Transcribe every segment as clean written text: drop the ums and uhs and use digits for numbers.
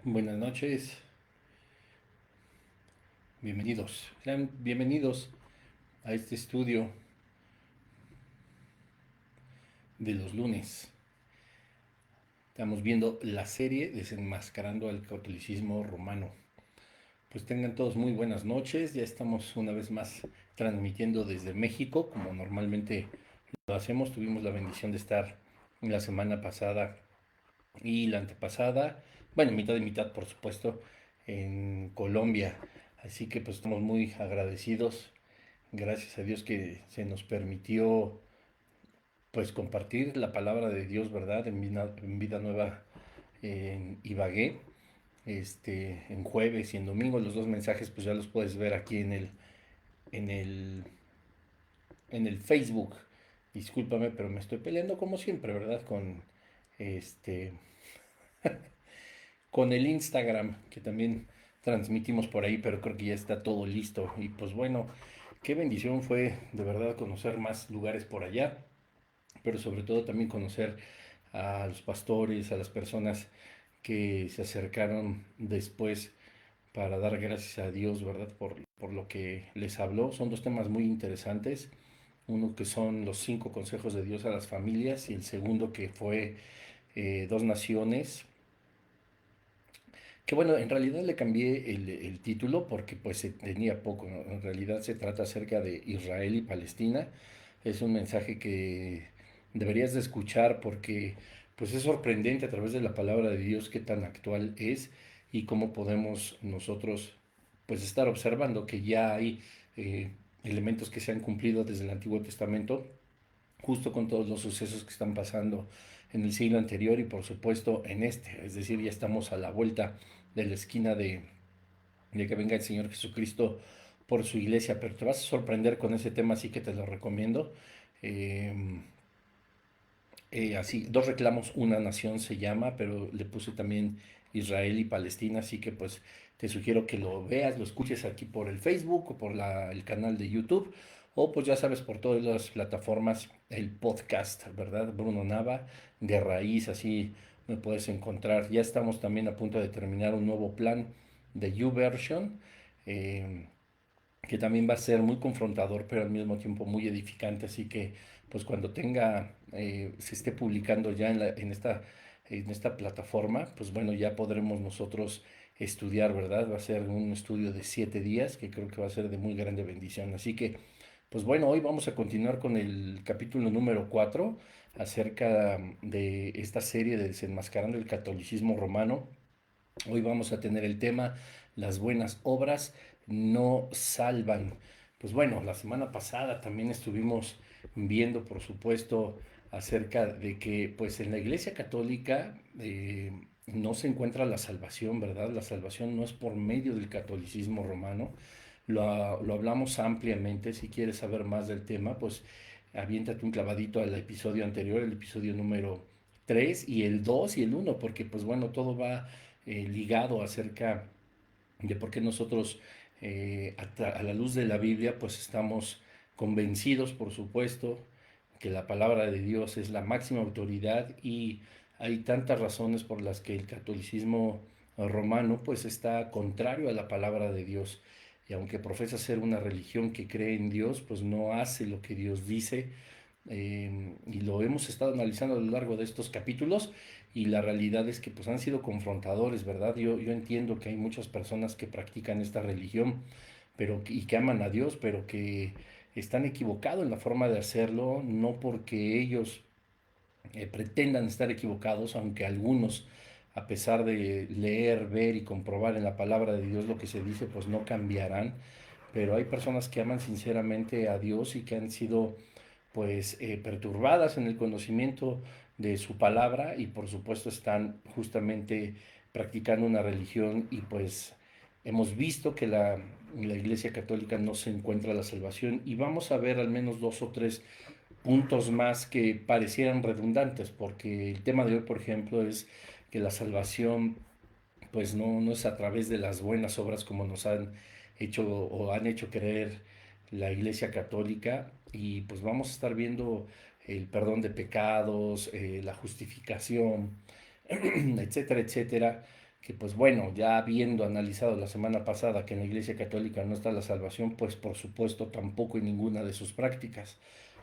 Buenas noches, bienvenidos. Sean bienvenidos a este estudio de los lunes. Estamos viendo la serie Desenmascarando al Catolicismo Romano. Pues tengan todos muy buenas noches. Ya estamos una vez más transmitiendo desde México, como normalmente lo hacemos. Tuvimos la bendición de estar la semana pasada y la antepasada, bueno, mitad y mitad, por supuesto, en Colombia. Así que pues estamos muy agradecidos. Gracias a Dios que se nos permitió pues compartir la palabra de Dios, ¿verdad? En vida Nueva en Ibagué, en jueves y en domingo. Los dos mensajes pues ya los puedes ver aquí en el, en el Facebook. Discúlpame, pero me estoy peleando como siempre, ¿verdad? Este, con el Instagram, que también transmitimos por ahí, pero creo que ya está todo listo. Y pues bueno, qué bendición fue de verdad conocer más lugares por allá, pero sobre todo también conocer a los pastores, a las personas que se acercaron después para dar gracias a Dios, ¿verdad? Por lo que les habló. Son dos temas muy interesantes. Uno que son los 5 consejos de Dios a las familias y el segundo que fue dos naciones. Que bueno, en realidad le cambié el título porque pues se tenía poco, ¿no? En realidad se trata acerca de Israel y Palestina. Es un mensaje que deberías de escuchar porque pues es sorprendente a través de la palabra de Dios qué tan actual es y cómo podemos nosotros pues estar observando que ya hay eh, elementos que se han cumplido desde el Antiguo Testamento justo con todos los sucesos que están pasando en el siglo anterior y por supuesto en este. Es decir, ya estamos a la vuelta de la esquina de que venga el Señor Jesucristo por su iglesia, pero te vas a sorprender con ese tema, así que te lo recomiendo. Eh, Así, dos reclamos, una nación se llama, pero le puse también Israel y Palestina, así que pues te sugiero que lo veas, lo escuches aquí por el Facebook o por el canal de YouTube, o pues ya sabes, por todas las plataformas, el podcast, ¿verdad? Bruno Nava, de raíz, así me puedes encontrar. Ya estamos también a punto de terminar un nuevo plan de YouVersion, eh, que también va a ser muy confrontador, pero al mismo tiempo muy edificante. Así que, pues cuando se esté publicando ya en esta plataforma, pues bueno, ya podremos nosotros estudiar, ¿verdad? Va a ser un estudio de 7 días que creo que va a ser de muy grande bendición. Así que, pues bueno, hoy vamos a continuar con el capítulo número 4 acerca de esta serie de Desenmascarando el Catolicismo Romano. Hoy vamos a tener el tema, las buenas obras no salvan. Pues bueno, la semana pasada también estuvimos viendo, por supuesto, acerca de que pues en la Iglesia Católica no se encuentra la salvación, ¿verdad? La salvación no es por medio del catolicismo romano. Lo hablamos ampliamente. Si quieres saber más del tema, pues aviéntate un clavadito al episodio anterior, el episodio número 3 y el 2 y el uno, porque pues bueno, todo va ligado acerca de por qué nosotros a la luz de la Biblia pues estamos convencidos, por supuesto, que la palabra de Dios es la máxima autoridad y hay tantas razones por las que el catolicismo romano pues está contrario a la palabra de Dios. Y aunque profesa ser una religión que cree en Dios, pues no hace lo que Dios dice, y lo hemos estado analizando a lo largo de estos capítulos y la realidad es que pues han sido confrontadores, ¿verdad? Yo entiendo que hay muchas personas que practican esta religión y que aman a Dios, pero que están equivocados en la forma de hacerlo, no porque ellos pretendan estar equivocados, aunque algunos, a pesar de leer, ver y comprobar en la palabra de Dios lo que se dice, pues no cambiarán. Pero hay personas que aman sinceramente a Dios y que han sido pues perturbadas en el conocimiento de su palabra y por supuesto están justamente practicando una religión y pues hemos visto que la Iglesia Católica no se encuentra la salvación y vamos a ver al menos dos o tres puntos más que parecieran redundantes, porque el tema de hoy, por ejemplo, es que la salvación pues no es a través de las buenas obras como nos han hecho o han hecho creer la Iglesia Católica y pues vamos a estar viendo el perdón de pecados, la justificación, etcétera, etcétera, que pues bueno, ya habiendo analizado la semana pasada que en la Iglesia Católica no está la salvación, pues por supuesto tampoco en ninguna de sus prácticas.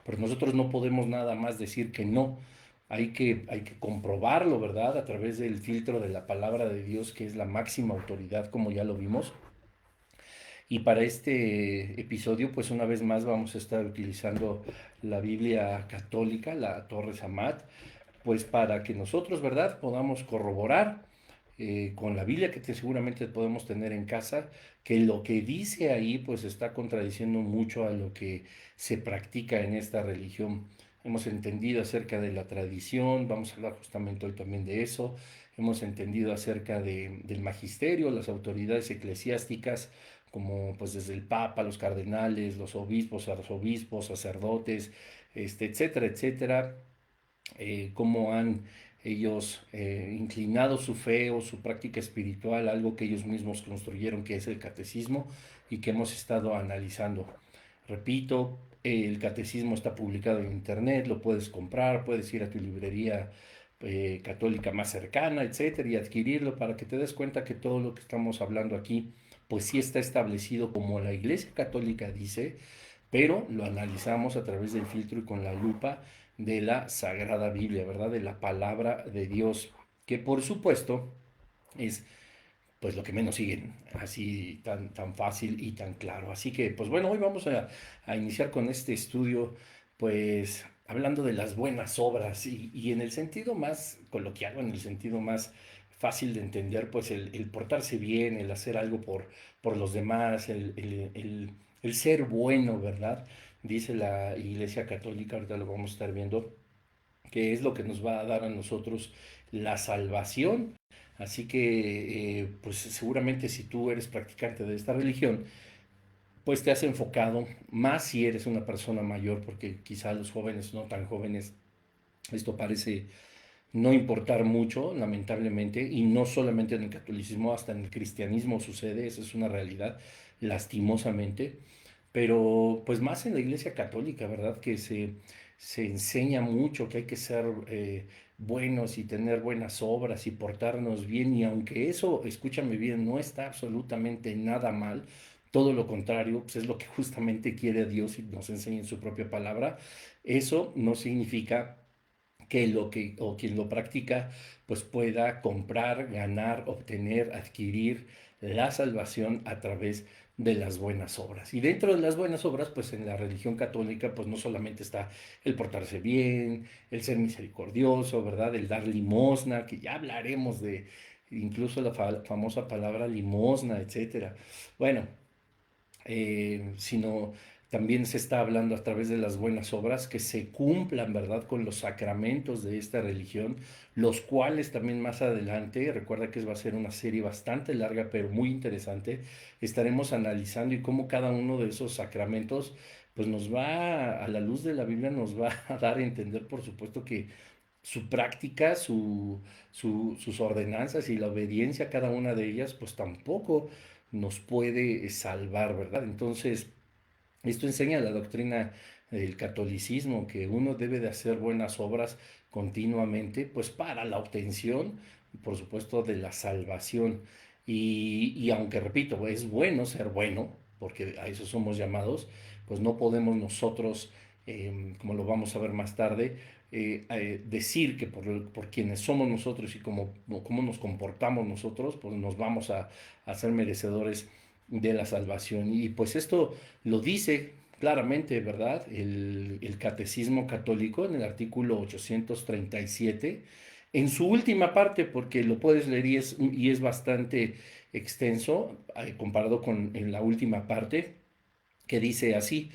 Pero nosotros no podemos nada más decir que no. Hay que comprobarlo, ¿verdad? A través del filtro de la palabra de Dios, que es la máxima autoridad, como ya lo vimos. Y para este episodio, pues una vez más vamos a estar utilizando la Biblia católica, la Torre Samat, pues para que nosotros, ¿verdad?, podamos corroborar con la Biblia que seguramente podemos tener en casa, que lo que dice ahí pues está contradiciendo mucho a lo que se practica en esta religión. Hemos entendido acerca de la tradición, vamos a hablar justamente hoy también de eso, hemos entendido acerca del magisterio, las autoridades eclesiásticas, como pues desde el Papa, los cardenales, los obispos, arzobispos, sacerdotes, etcétera, etcétera, cómo han ellos inclinado su fe o su práctica espiritual, algo que ellos mismos construyeron, que es el catecismo, y que hemos estado analizando. Repito, el catecismo está publicado en internet, lo puedes comprar, puedes ir a tu librería católica más cercana, etcétera, y adquirirlo para que te des cuenta que todo lo que estamos hablando aquí, pues sí está establecido como la Iglesia Católica dice, pero lo analizamos a través del filtro y con la lupa de la Sagrada Biblia, ¿verdad? De la palabra de Dios, que por supuesto es pues lo que menos siguen, así tan fácil y tan claro. Así que, pues bueno, hoy vamos a iniciar con este estudio, pues hablando de las buenas obras y en el sentido más coloquial, en el sentido más fácil de entender, pues el portarse bien, el hacer algo por los demás, el ser bueno, ¿verdad? Dice la Iglesia Católica, ahorita lo vamos a estar viendo, que es lo que nos va a dar a nosotros la salvación. Así que, pues seguramente si tú eres practicante de esta religión, pues te has enfocado más si eres una persona mayor, porque quizá los jóvenes no tan jóvenes, esto parece no importar mucho, lamentablemente, y no solamente en el catolicismo, hasta en el cristianismo sucede, esa es una realidad, lastimosamente, pero pues más en la Iglesia Católica, ¿verdad? Que se enseña mucho que hay que ser buenos y tener buenas obras y portarnos bien, y aunque eso, escúchame bien, no está absolutamente nada mal, todo lo contrario, pues es lo que justamente quiere Dios y nos enseña en su propia palabra, eso no significa o quien lo practica pues pueda comprar, ganar, obtener, adquirir la salvación a través de las buenas obras. Y dentro de las buenas obras, pues en la religión católica, pues no solamente está el portarse bien, el ser misericordioso, ¿verdad? El dar limosna, que ya hablaremos de incluso la famosa palabra limosna, etcétera. Bueno, sino también se está hablando a través de las buenas obras que se cumplan, ¿verdad?, con los sacramentos de esta religión, los cuales también más adelante, recuerda que va a ser una serie bastante larga, pero muy interesante, estaremos analizando y cómo cada uno de esos sacramentos, pues nos va, a la luz de la Biblia, nos va a dar a entender, por supuesto, que su práctica, sus ordenanzas y la obediencia a cada una de ellas, pues tampoco nos puede salvar, ¿verdad? Entonces, esto enseña la doctrina del catolicismo, que uno debe de hacer buenas obras continuamente, pues para la obtención, por supuesto, de la salvación. Y aunque, repito, es bueno ser bueno, porque a eso somos llamados, pues no podemos nosotros, como lo vamos a ver más tarde, decir que por quienes somos nosotros y cómo nos comportamos nosotros, pues nos vamos a ser merecedores de la salvación. Y pues esto lo dice claramente, ¿verdad? El Catecismo Católico en el artículo 837, en su última parte, porque lo puedes leer y es bastante extenso comparado con en la última parte, que dice así,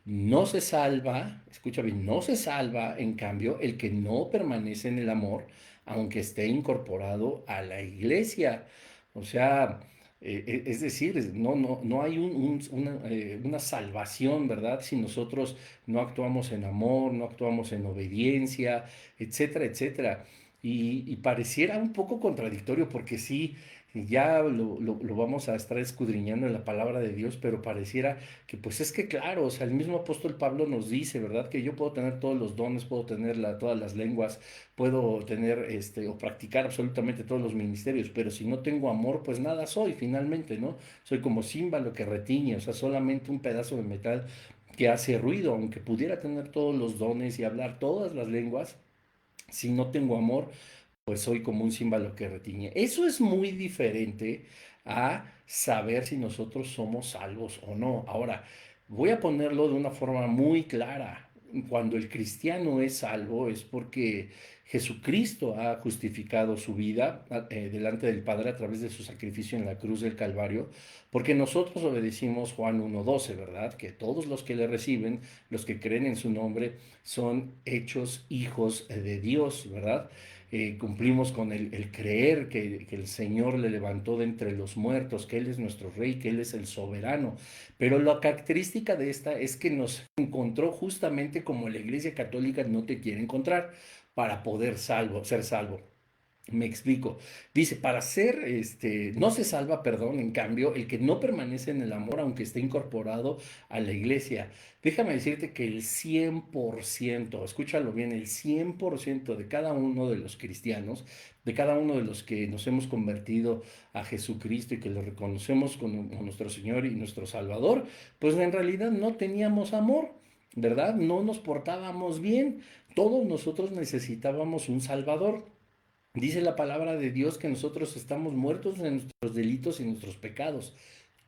no se salva, escucha bien, no se salva, en cambio, el que no permanece en el amor, aunque esté incorporado a la iglesia. O sea, es decir, no hay una salvación, ¿verdad? Si nosotros no actuamos en amor, no actuamos en obediencia, etcétera, etcétera. Y pareciera un poco contradictorio porque sí, ya lo vamos a estar escudriñando en la palabra de Dios, pero pareciera que pues es que claro, o sea, el mismo apóstol Pablo nos dice, ¿verdad? Que yo puedo tener todos los dones, puedo tener todas las lenguas, puedo tener o practicar absolutamente todos los ministerios, pero si no tengo amor, pues nada soy finalmente, ¿no? Soy como címbalo que retiñe, o sea, solamente un pedazo de metal que hace ruido, aunque pudiera tener todos los dones y hablar todas las lenguas, si no tengo amor, pues soy como un címbalo que retiñe. Eso es muy diferente a saber si nosotros somos salvos o no. Ahora, voy a ponerlo de una forma muy clara. Cuando el cristiano es salvo es porque Jesucristo ha justificado su vida delante del Padre a través de su sacrificio en la cruz del Calvario, porque nosotros obedecimos Juan 1:12, ¿verdad? Que todos los que le reciben, los que creen en su nombre, son hechos hijos de Dios, ¿verdad? Cumplimos con el creer que el Señor le levantó de entre los muertos, que Él es nuestro Rey, que Él es el soberano. Pero la característica de esta es que nos encontró justamente como la Iglesia Católica no te quiere encontrar para poder ser salvo. Me explico. Dice, para ser, no se salva, perdón, en cambio, el que no permanece en el amor, aunque esté incorporado a la iglesia. Déjame decirte que el 100%, escúchalo bien, el 100% de cada uno de los cristianos, de cada uno de los que nos hemos convertido a Jesucristo y que lo reconocemos como nuestro Señor y nuestro Salvador, pues en realidad no teníamos amor, ¿verdad? No nos portábamos bien. Todos nosotros necesitábamos un Salvador. Dice la palabra de Dios que nosotros estamos muertos en nuestros delitos y nuestros pecados.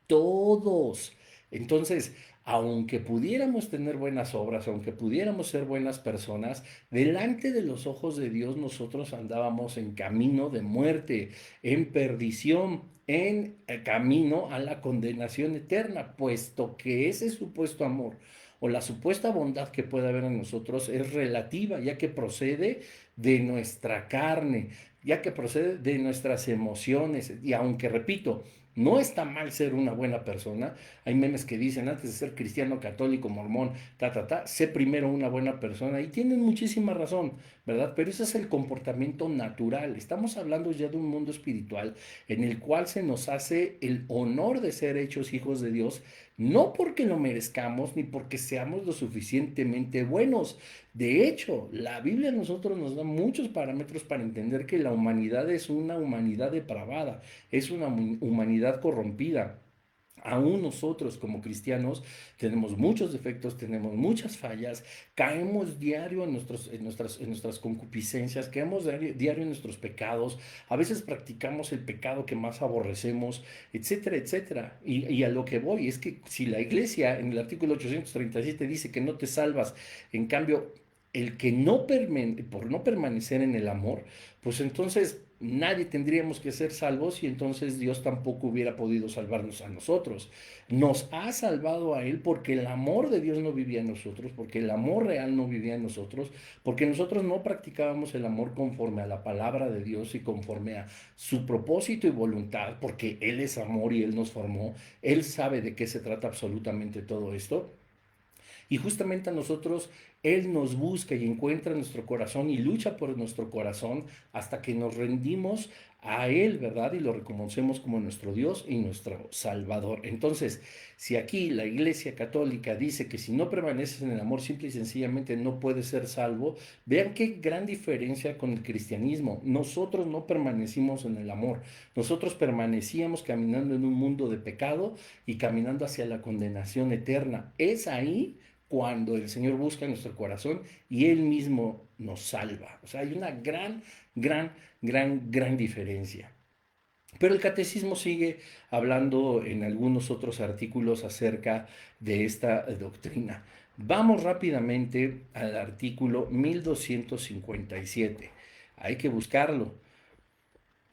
Todos. Entonces, aunque pudiéramos tener buenas obras, aunque pudiéramos ser buenas personas, delante de los ojos de Dios nosotros andábamos en camino de muerte, en perdición, en camino a la condenación eterna, puesto que ese supuesto amor o la supuesta bondad que puede haber en nosotros es relativa, ya que procede de nuestra carne, ya que procede de nuestras emociones. Y aunque repito, no está mal ser una buena persona. Hay memes que dicen, antes de ser cristiano, católico, mormón, sé primero una buena persona. Y tienen muchísima razón, ¿verdad? Pero ese es el comportamiento natural. Estamos hablando ya de un mundo espiritual en el cual se nos hace el honor de ser hechos hijos de Dios, no porque lo merezcamos ni porque seamos lo suficientemente buenos. De hecho, la Biblia a nosotros nos da muchos parámetros para entender que la humanidad es una humanidad depravada, es una humanidad corrompida. Aún nosotros como cristianos tenemos muchos defectos, tenemos muchas fallas, caemos diario en nuestras concupiscencias, caemos diario en nuestros pecados, a veces practicamos el pecado que más aborrecemos, etcétera, etcétera. Y a lo que voy es que si la iglesia en el artículo 837 dice que no te salvas, en cambio, el que por no permanecer en el amor, pues entonces nadie tendríamos que ser salvos y entonces Dios tampoco hubiera podido salvarnos a nosotros. Nos ha salvado a Él porque el amor de Dios no vivía en nosotros, porque el amor real no vivía en nosotros, porque nosotros no practicábamos el amor conforme a la palabra de Dios y conforme a su propósito y voluntad, porque Él es amor y Él nos formó. Él sabe de qué se trata absolutamente todo esto. Y justamente a nosotros Él nos busca y encuentra nuestro corazón y lucha por nuestro corazón hasta que nos rendimos a Él, ¿verdad? Y lo reconocemos como nuestro Dios y nuestro Salvador. Entonces, si aquí la Iglesia Católica dice que si no permaneces en el amor, simple y sencillamente no puedes ser salvo, vean qué gran diferencia con el cristianismo. Nosotros no permanecimos en el amor, nosotros permanecíamos caminando en un mundo de pecado y caminando hacia la condenación eterna. Es ahí cuando el Señor busca nuestro corazón y Él mismo nos salva. O sea, hay una gran, gran, gran diferencia. Pero el catecismo sigue hablando en algunos otros artículos acerca de esta doctrina. Vamos rápidamente al artículo 1257. Hay que buscarlo.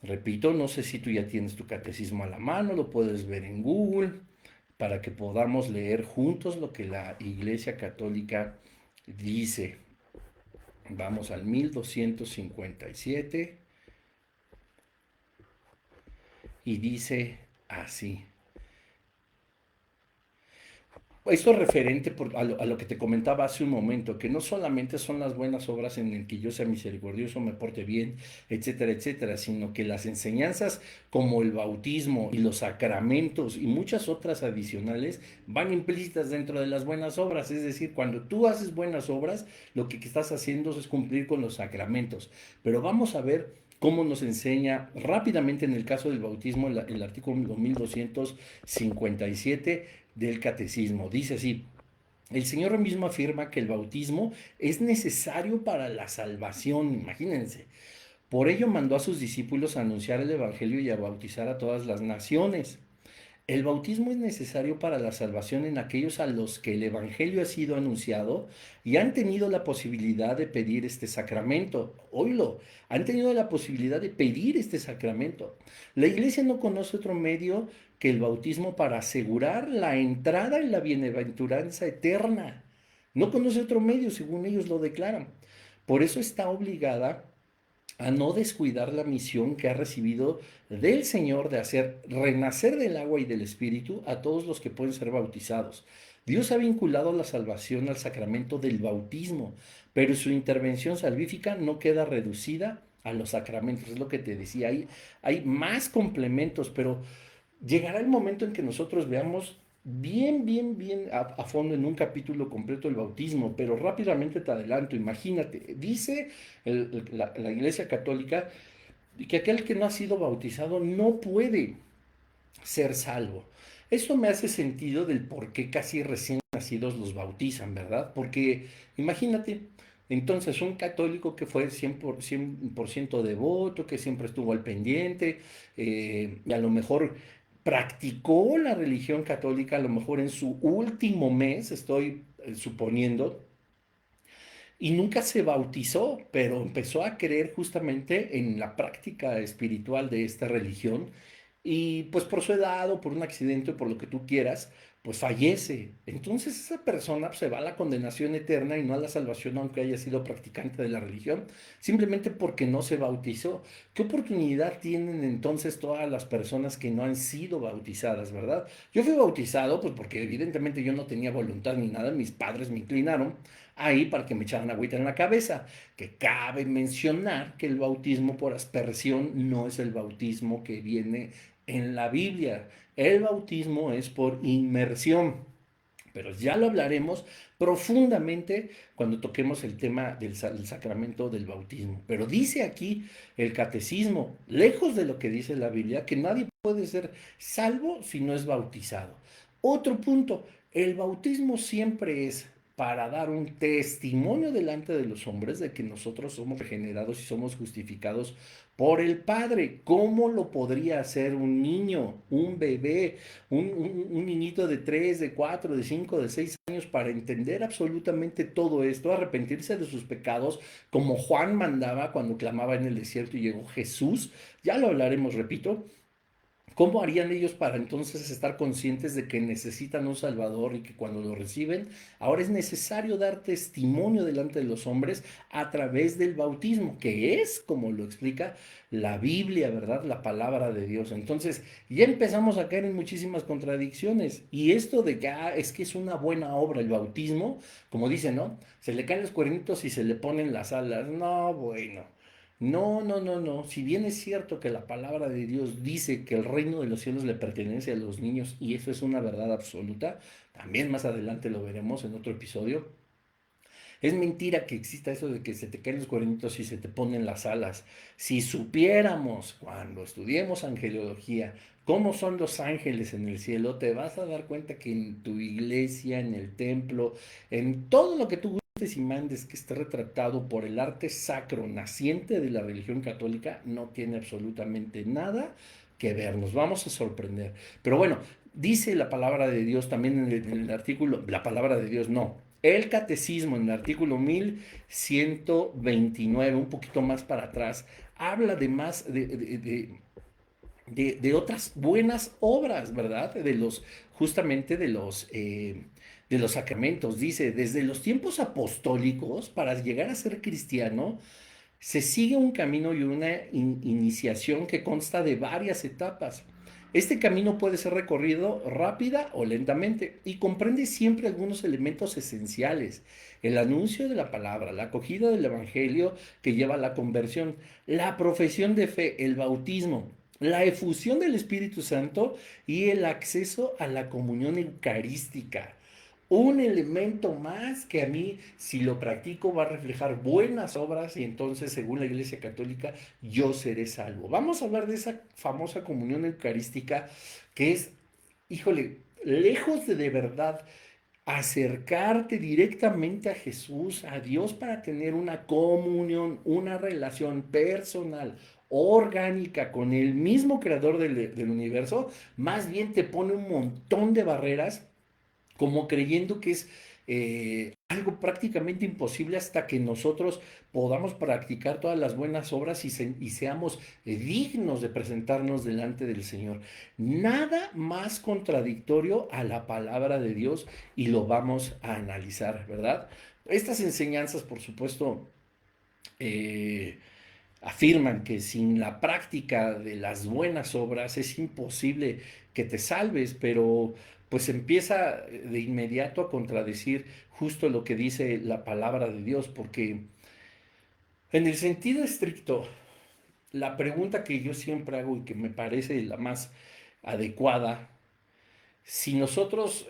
Repito, no sé si tú ya tienes tu catecismo a la mano, lo puedes ver en Google, para que podamos leer juntos lo que la Iglesia Católica dice. Vamos al 1257 y dice así. Esto referente a lo que te comentaba hace un momento, que no solamente son las buenas obras en el que yo sea misericordioso, me porte bien, etcétera, etcétera, sino que las enseñanzas como el bautismo y los sacramentos y muchas otras adicionales van implícitas dentro de las buenas obras. Es decir, cuando tú haces buenas obras, lo que estás haciendo es cumplir con los sacramentos. Pero vamos a ver cómo nos enseña rápidamente en el caso del bautismo el artículo 1257 del catecismo. Dice así: el Señor mismo afirma que el bautismo es necesario para la salvación, imagínense. Por ello mandó a sus discípulos a anunciar el Evangelio y a bautizar a todas las naciones. El bautismo es necesario para la salvación en aquellos a los que el Evangelio ha sido anunciado y han tenido la posibilidad de pedir este sacramento. Oílo, han tenido la posibilidad de pedir este sacramento. La Iglesia no conoce otro medio que el bautismo para asegurar la entrada en la bienaventuranza eterna. No conoce otro medio, según ellos lo declaran. Por eso está obligada a no descuidar la misión que ha recibido del Señor de hacer renacer del agua y del Espíritu a todos los que pueden ser bautizados. Dios ha vinculado la salvación al sacramento del bautismo, pero su intervención salvífica no queda reducida a los sacramentos. Es lo que te decía, hay más complementos, pero llegará el momento en que nosotros veamos bien a fondo en un capítulo completo el bautismo, pero rápidamente te adelanto, imagínate, dice la Iglesia Católica que aquel que no ha sido bautizado no puede ser salvo. Esto me hace sentido del por qué casi recién nacidos los bautizan, ¿verdad? Porque imagínate, entonces un católico que fue 100% devoto, que siempre estuvo al pendiente, y a lo mejor practicó la religión católica, a lo mejor en su último mes, estoy suponiendo, y nunca se bautizó, pero empezó a creer justamente en la práctica espiritual de esta religión y pues por su edad o por un accidente o por lo que tú quieras, pues fallece. Entonces esa persona pues, se va a la condenación eterna y no a la salvación aunque haya sido practicante de la religión, simplemente porque no se bautizó. ¿Qué oportunidad tienen entonces todas las personas que no han sido bautizadas, verdad? Yo fui bautizado pues porque evidentemente yo no tenía voluntad ni nada, mis padres me inclinaron ahí para que me echaran agüita en la cabeza, que cabe mencionar que el bautismo por aspersión no es el bautismo que viene en la Biblia. El bautismo es por inmersión, pero ya lo hablaremos profundamente cuando toquemos el tema del sacramento del bautismo. Pero dice aquí el catecismo, lejos de lo que dice la Biblia, que nadie puede ser salvo si no es bautizado. Otro punto, el bautismo siempre es para dar un testimonio delante de los hombres de que nosotros somos regenerados y somos justificados por el Padre. ¿Cómo lo podría hacer un niño, un bebé, un niñito de 3, de 4, de 5, de 6 años para entender absolutamente todo esto, arrepentirse de sus pecados, como Juan mandaba cuando clamaba en el desierto y llegó Jesús? Ya lo hablaremos, repito. ¿Cómo harían ellos para entonces estar conscientes de que necesitan un Salvador y que cuando lo reciben, ahora es necesario dar testimonio delante de los hombres a través del bautismo, que es, como lo explica la Biblia, ¿verdad? La palabra de Dios. Entonces, ya empezamos a caer en muchísimas contradicciones. Y esto de que es que es una buena obra el bautismo, como dicen, ¿no? Se le caen los cuernitos y se le ponen las alas. No, bueno. No, no, no, no. Si bien es cierto que la palabra de Dios dice que el reino de los cielos le pertenece a los niños y eso es una verdad absoluta, también más adelante lo veremos en otro episodio. Es mentira que exista eso de que se te caen los cuernitos y se te ponen las alas. Si supiéramos cuando estudiemos angelología cómo son los ángeles en el cielo, te vas a dar cuenta que en tu iglesia, en el templo, en todo lo que tú gustes y mandes que esté retratado por el arte sacro naciente de la religión católica, no tiene absolutamente nada que ver. Nos vamos a sorprender. Pero bueno, dice la palabra de Dios también en el artículo, la palabra de Dios no, el catecismo en el artículo 1129, un poquito más para atrás, habla de más de otras buenas obras, ¿verdad? Justamente de los sacramentos. Dice, desde los tiempos apostólicos, para llegar a ser cristiano, se sigue un camino y una iniciación que consta de varias etapas. Este camino puede ser recorrido rápida o lentamente y comprende siempre algunos elementos esenciales: el anuncio de la palabra, la acogida del evangelio que lleva a la conversión, la profesión de fe, el bautismo, la efusión del Espíritu Santo y el acceso a la comunión eucarística. Un elemento más que a mí, si lo practico, va a reflejar buenas obras y entonces, según la Iglesia Católica, yo seré salvo. Vamos a hablar de esa famosa comunión eucarística que es, híjole, lejos de verdad acercarte directamente a Jesús, a Dios, para tener una comunión, una relación personal, orgánica con el mismo creador del universo. Más bien te pone un montón de barreras, como creyendo que es algo prácticamente imposible hasta que nosotros podamos practicar todas las buenas obras y seamos dignos de presentarnos delante del Señor. Nada más contradictorio a la palabra de Dios, y lo vamos a analizar, ¿verdad? Estas enseñanzas, por supuesto, eh, afirman que sin la práctica de las buenas obras es imposible que te salves, pero pues empieza de inmediato a contradecir justo lo que dice la palabra de Dios, porque en el sentido estricto, la pregunta que yo siempre hago y que me parece la más adecuada: si nosotros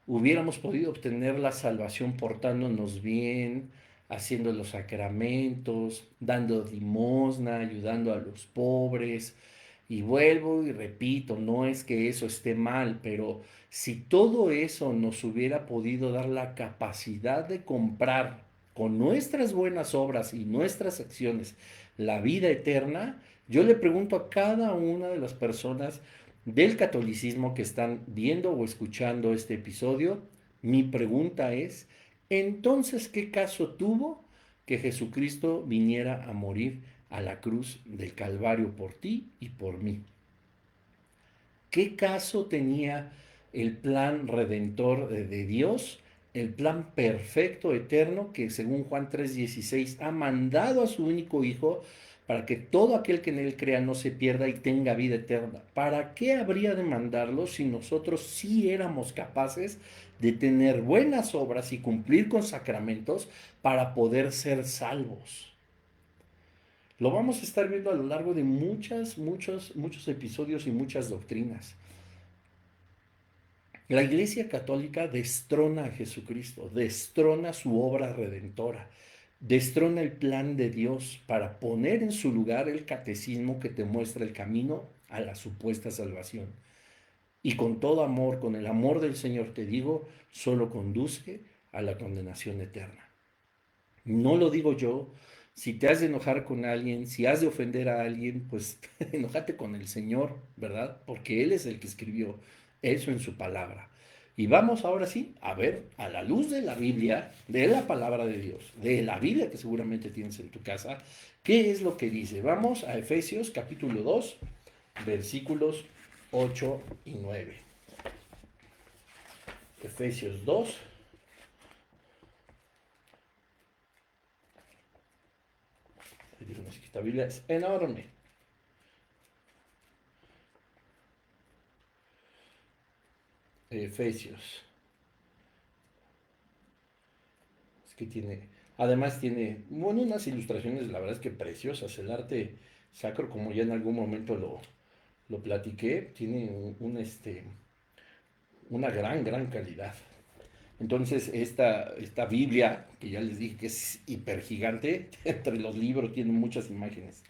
hubiéramos podido obtener la salvación portándonos bien, haciendo los sacramentos, dando limosna, ayudando a los pobres. Y vuelvo y repito, no es que eso esté mal, pero si todo eso nos hubiera podido dar la capacidad de comprar con nuestras buenas obras y nuestras acciones la vida eterna, yo le pregunto a cada una de las personas del catolicismo que están viendo o escuchando este episodio, mi pregunta es: entonces, ¿qué caso tuvo que Jesucristo viniera a morir a la cruz del Calvario por ti y por mí? ¿Qué caso tenía el plan redentor de Dios, el plan perfecto, eterno, que según Juan 3:16 ha mandado a su único Hijo para que todo aquel que en él crea no se pierda y tenga vida eterna? ¿Para qué habría de mandarlo si nosotros sí éramos capaces de tener buenas obras y cumplir con sacramentos para poder ser salvos? Lo vamos a estar viendo a lo largo de muchos episodios y muchas doctrinas. La Iglesia Católica destrona a Jesucristo, destrona su obra redentora, destrona el plan de Dios para poner en su lugar el catecismo que te muestra el camino a la supuesta salvación. Y con todo amor, con el amor del Señor te digo, solo conduce a la condenación eterna. No lo digo yo. Si te has de enojar con alguien, si has de ofender a alguien, pues enójate con el Señor, ¿verdad? Porque Él es el que escribió eso en su palabra. Y vamos ahora sí a ver, a la luz de la Biblia, de la palabra de Dios, de la Biblia que seguramente tienes en tu casa, qué es lo que dice. Vamos a Efesios capítulo 2, versículos 8 y 9. Efesios 2. Esta Biblia es enorme. Efesios. Es que además tiene, bueno, unas ilustraciones, la verdad es que preciosas. El arte sacro, como ya en algún momento lo platiqué, tiene una gran calidad. Entonces, esta Biblia, que ya les dije que es hipergigante, entre los libros tiene muchas imágenes.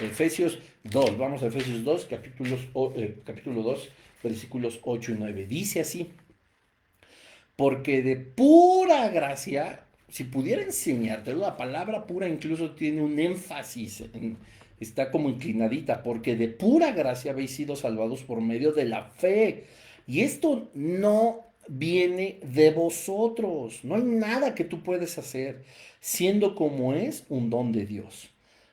Efesios 2, vamos a Efesios 2, capítulo 2, versículos 8 y 9. Dice así: porque de pura gracia, si pudiera enseñarte, la palabra pura incluso tiene un énfasis, está como inclinadita: porque de pura gracia habéis sido salvados por medio de la fe. Y esto no viene de vosotros, no hay nada que tú puedes hacer, siendo como es un don de Dios.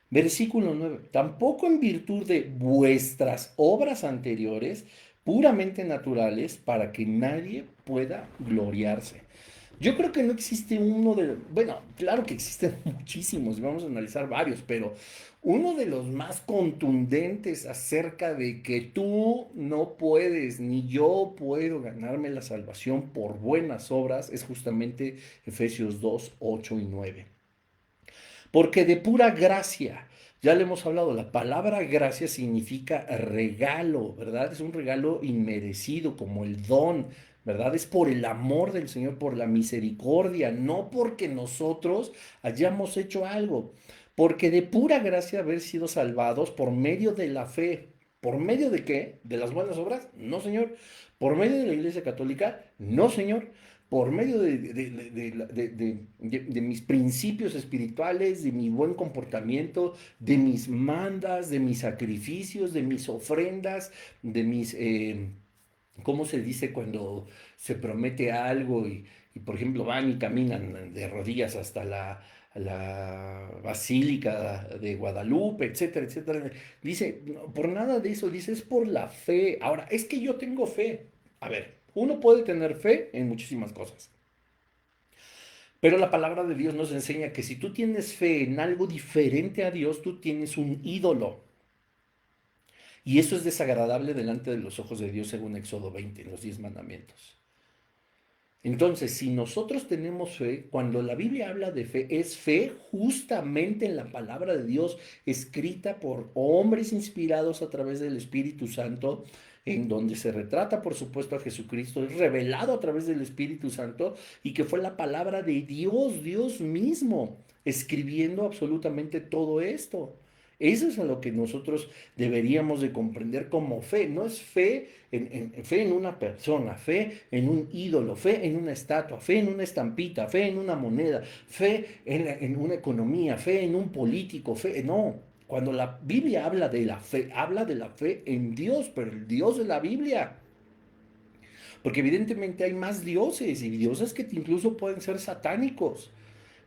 Versículo 9: tampoco en virtud de vuestras obras anteriores, puramente naturales, para que nadie pueda gloriarse. Yo creo que no existe uno de, bueno, claro que existen muchísimos, vamos a analizar varios, pero uno de los más contundentes acerca de que tú no puedes, ni yo puedo ganarme la salvación por buenas obras, es justamente Efesios 2 8 y 9. Porque de pura gracia, ya le hemos hablado, la palabra gracia significa regalo, ¿verdad? Es un regalo inmerecido, como el don, ¿verdad? Es por el amor del Señor, por la misericordia, no porque nosotros hayamos hecho algo. Porque de pura gracia haber sido salvados por medio de la fe. ¿Por medio de qué? ¿De las buenas obras? No, Señor. ¿Por medio de la Iglesia Católica? No, Señor. Por medio de mis principios espirituales, de mi buen comportamiento, de mis mandas, de mis sacrificios, de mis ofrendas, de mis, ¿cómo se dice cuando se promete algo y, por ejemplo, van y caminan de rodillas hasta la Basílica de Guadalupe, etcétera, etcétera? Dice, no, por nada de eso, dice, es por la fe. Ahora, es que yo tengo fe. A ver, uno puede tener fe en muchísimas cosas. Pero la palabra de Dios nos enseña que si tú tienes fe en algo diferente a Dios, tú tienes un ídolo. Y eso es desagradable delante de los ojos de Dios según Éxodo 20, en los 10 mandamientos. Entonces, si nosotros tenemos fe, cuando la Biblia habla de fe, es fe justamente en la palabra de Dios, escrita por hombres inspirados a través del Espíritu Santo, en donde se retrata, por supuesto, a Jesucristo, es revelado a través del Espíritu Santo y que fue la palabra de Dios, Dios mismo, escribiendo absolutamente todo esto. Eso es a lo que nosotros deberíamos de comprender como fe. No es fe fe en una persona, fe en un ídolo, fe en una estatua, fe en una estampita, fe en una moneda, fe en una economía, fe en un político, fe, no. Cuando la Biblia habla de la fe en Dios, pero el Dios de la Biblia. Porque evidentemente hay más dioses y dioses que incluso pueden ser satánicos.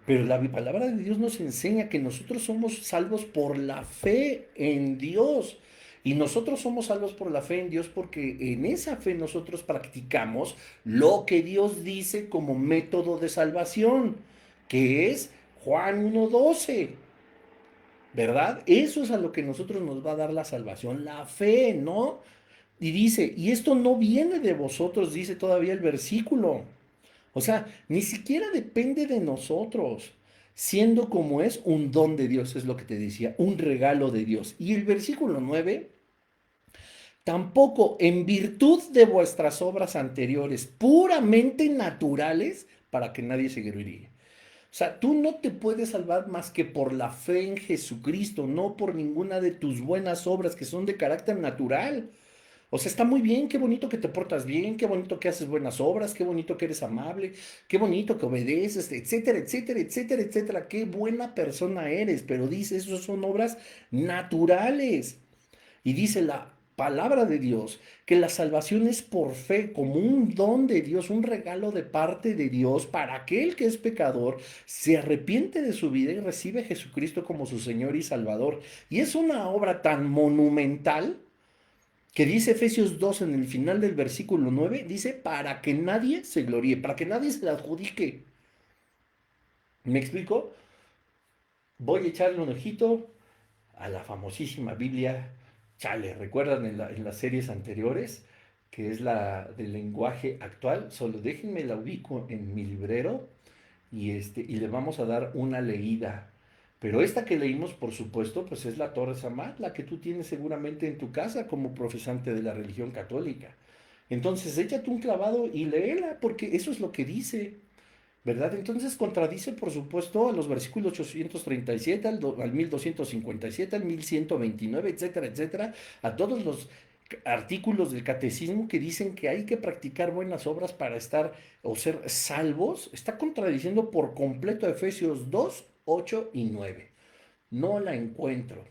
Pero la palabra de Dios nos enseña que nosotros somos salvos por la fe en Dios. Y nosotros somos salvos por la fe en Dios porque en esa fe nosotros practicamos lo que Dios dice como método de salvación, que es Juan 1:12, ¿verdad? Eso es a lo que nosotros nos va a dar la salvación, la fe, ¿no? Y dice, y esto no viene de vosotros, dice todavía el versículo. O sea, ni siquiera depende de nosotros, siendo como es un don de Dios, es lo que te decía, un regalo de Dios. Y el versículo 9, tampoco en virtud de vuestras obras anteriores, puramente naturales, para que nadie se gloríe. O sea, tú no te puedes salvar más que por la fe en Jesucristo, no por ninguna de tus buenas obras que son de carácter natural. O sea, está muy bien, qué bonito que te portas bien, qué bonito que haces buenas obras, qué bonito que eres amable, qué bonito que obedeces, etcétera, etcétera, etcétera, etcétera. Qué buena persona eres, pero dice, eso son obras naturales. Y dice la palabra de Dios que la salvación es por fe, como un don de Dios, un regalo de parte de Dios para aquel que es pecador, se arrepiente de su vida y recibe a Jesucristo como su Señor y Salvador. Y es una obra tan monumental que dice Efesios 2 en el final del versículo 9 dice, para que nadie se gloríe, para que nadie se la adjudique. ¿Me explico? Voy a echarle un ojito a la famosísima Biblia. Chale, ¿recuerdan en las series anteriores? Que es la del lenguaje actual. Solo déjenme la ubico en mi librero y le vamos a dar una leída. Pero esta que leímos, por supuesto, pues es la Torre Samad, la que tú tienes seguramente en tu casa como profesante de la religión católica. Entonces, échate un clavado y léela, porque eso es lo que dice, ¿verdad? Entonces contradice, por supuesto, a los versículos 837, al 1257, al 1129, etcétera, etcétera, a todos los artículos del catecismo que dicen que hay que practicar buenas obras para estar o ser salvos, está contradiciendo por completo Efesios 2 8 y 9. No la encuentro.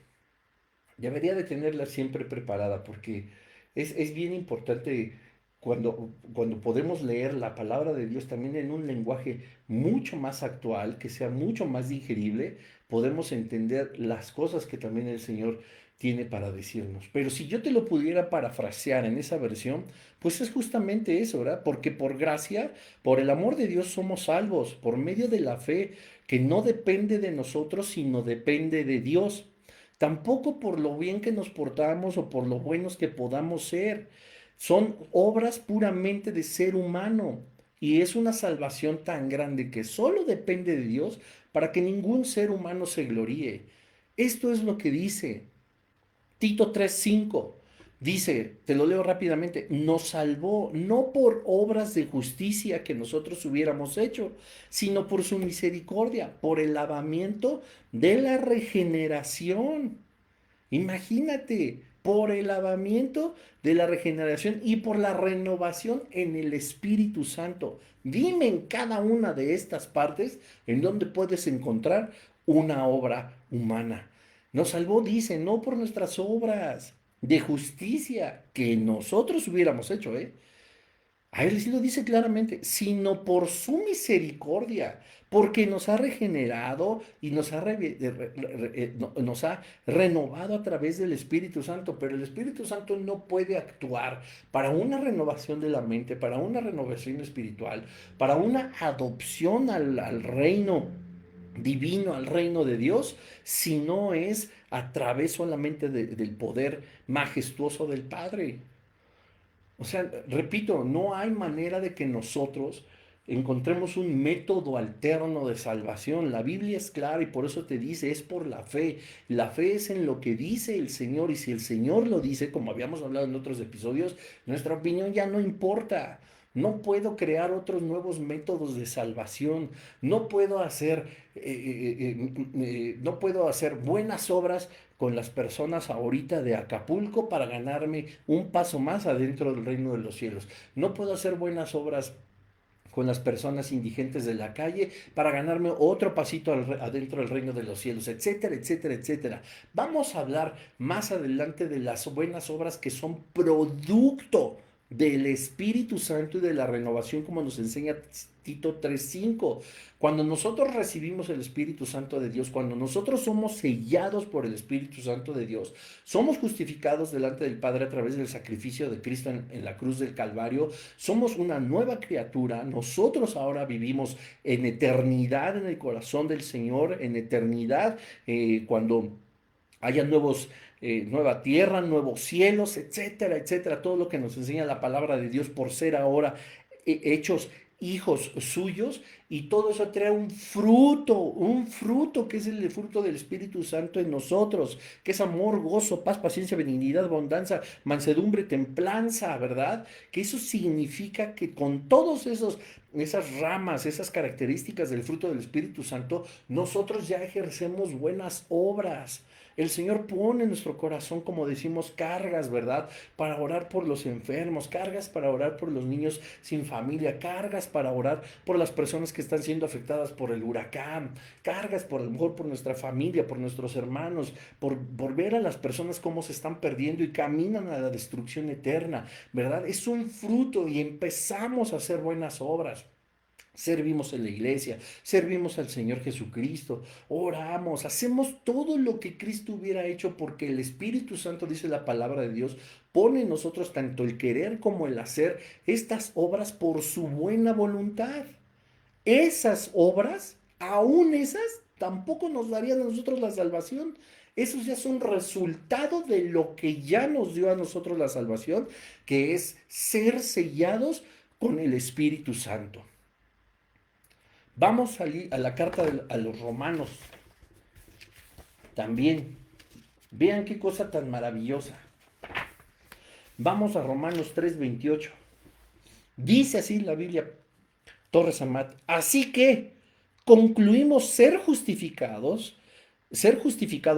Debería de tenerla siempre preparada porque es bien importante cuando podemos leer la palabra de Dios también en un lenguaje mucho más actual, que sea mucho más digerible, podemos entender las cosas que también el Señor tiene para decirnos. Pero si yo te lo pudiera parafrasear en esa versión, pues es justamente eso, ¿verdad? Porque por gracia, por el amor de Dios somos salvos, por medio de la fe, que no depende de nosotros, sino depende de Dios. Tampoco por lo bien que nos portamos o por lo buenos que podamos ser. Son obras puramente de ser humano. Y es una salvación tan grande que solo depende de Dios para que ningún ser humano se gloríe. Esto es lo que dice Tito 3:5. Dice, te lo leo rápidamente, nos salvó no por obras de justicia que nosotros hubiéramos hecho, sino por su misericordia, por el lavamiento de la regeneración. Imagínate, por el lavamiento de la regeneración y por la renovación en el Espíritu Santo. Dime en cada una de estas partes en donde puedes encontrar una obra humana. Nos salvó, dice, no por nuestras obras de justicia que nosotros hubiéramos hecho, ¿eh? A él sí lo dice claramente, sino por su misericordia, porque nos ha regenerado y nos ha renovado a través del Espíritu Santo, pero el Espíritu Santo no puede actuar para una renovación de la mente, para una renovación espiritual, para una adopción al reino divino, al reino de Dios, si no es a través solamente del poder majestuoso del Padre. O sea, repito, no hay manera de que nosotros encontremos un método alterno de salvación. La Biblia es clara y por eso te dice, es por la fe. La fe es en lo que dice el Señor y si el Señor lo dice, como habíamos hablado en otros episodios, nuestra opinión ya no importa. No puedo crear otros nuevos métodos de salvación. No puedo hacer, no puedo hacer buenas obras con las personas ahorita de Acapulco para ganarme un paso más adentro del reino de los cielos. No puedo hacer buenas obras con las personas indigentes de la calle para ganarme otro pasito adentro del reino de los cielos, etcétera, etcétera, etcétera. Vamos a hablar más adelante de las buenas obras que son producto del Espíritu Santo y de la renovación, como nos enseña Tito 3:5. Cuando nosotros recibimos el Espíritu Santo de Dios, cuando nosotros somos sellados por el Espíritu Santo de Dios, somos justificados delante del Padre a través del sacrificio de Cristo en la cruz del Calvario, somos una nueva criatura, nosotros ahora vivimos en eternidad en el corazón del Señor, en eternidad cuando haya nueva tierra, nuevos cielos, etcétera, etcétera, todo lo que nos enseña la palabra de Dios por ser ahora hechos hijos suyos y todo eso trae un fruto que es el fruto del Espíritu Santo en nosotros, que es amor, gozo, paz, paciencia, benignidad, bondanza, mansedumbre, templanza, ¿verdad? Que eso significa que con todos esas ramas, esas características del fruto del Espíritu Santo, nosotros ya ejercemos buenas obras. El Señor pone en nuestro corazón, como decimos, cargas, ¿verdad? Para orar por los enfermos, cargas para orar por los niños sin familia, cargas para orar por las personas que están siendo afectadas por el huracán, cargas por a lo mejor por nuestra familia, por nuestros hermanos, por ver a las personas cómo se están perdiendo y caminan a la destrucción eterna, ¿verdad? Es un fruto y empezamos a hacer buenas obras. Servimos en la iglesia, servimos al Señor Jesucristo, oramos, hacemos todo lo que Cristo hubiera hecho porque el Espíritu Santo, dice la palabra de Dios, pone en nosotros tanto el querer como el hacer estas obras por su buena voluntad. Esas obras, aún esas, tampoco nos darían a nosotros la salvación. Esos ya son resultado de lo que ya nos dio a nosotros la salvación, que es ser sellados con el Espíritu Santo. Vamos a la carta a los romanos también. Vean qué cosa tan maravillosa. Vamos a Romanos 3:28. Dice así la Biblia, Torres Amat. Así que concluimos ser justificado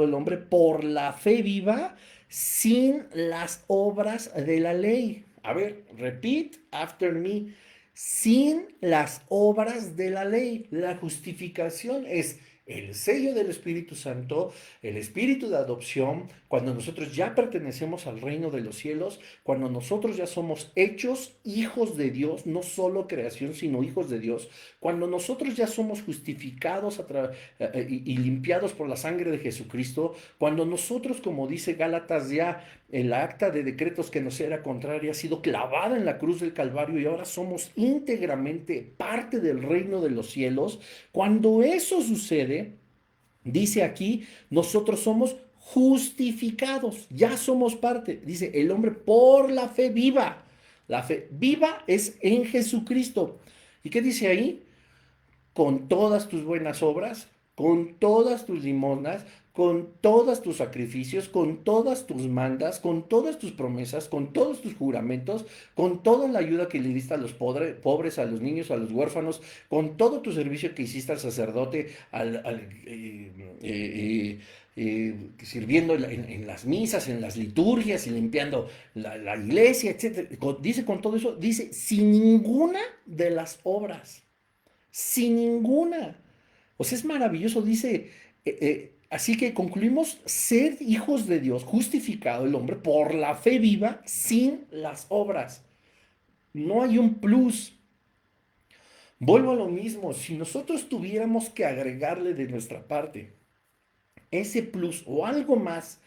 el hombre por la fe viva sin las obras de la ley. A ver, repeat after me. Sin las obras de la ley. La justificación es el sello del Espíritu Santo, el espíritu de adopción, cuando nosotros ya pertenecemos al reino de los cielos, cuando nosotros ya somos hechos hijos de Dios, no solo creación, sino hijos de Dios, cuando nosotros ya somos justificados y limpiados por la sangre de Jesucristo, cuando nosotros, como dice Gálatas, ya el acta de decretos que nos era contraria ha sido clavada en la cruz del Calvario y ahora somos íntegramente parte del reino de los cielos, cuando eso sucede, dice aquí, nosotros somos justificados, ya somos parte. Dice, el hombre por la fe viva. La fe viva es en Jesucristo. ¿Y qué dice ahí? Con todas tus buenas obras, con todas tus limosnas, con todos tus sacrificios, con todas tus mandas, con todas tus promesas, con todos tus juramentos, con toda la ayuda que le diste a los pobres, a los niños, a los huérfanos, con todo tu servicio que hiciste al sacerdote, sirviendo en las misas, en las liturgias y limpiando la iglesia, etc. Dice con todo eso, dice sin ninguna de las obras, sin ninguna. O sea, es maravilloso, dice, así que concluimos ser hijos de Dios, justificado el hombre por la fe viva sin las obras. No hay un plus. Vuelvo a lo mismo, si nosotros tuviéramos que agregarle de nuestra parte ese plus o algo más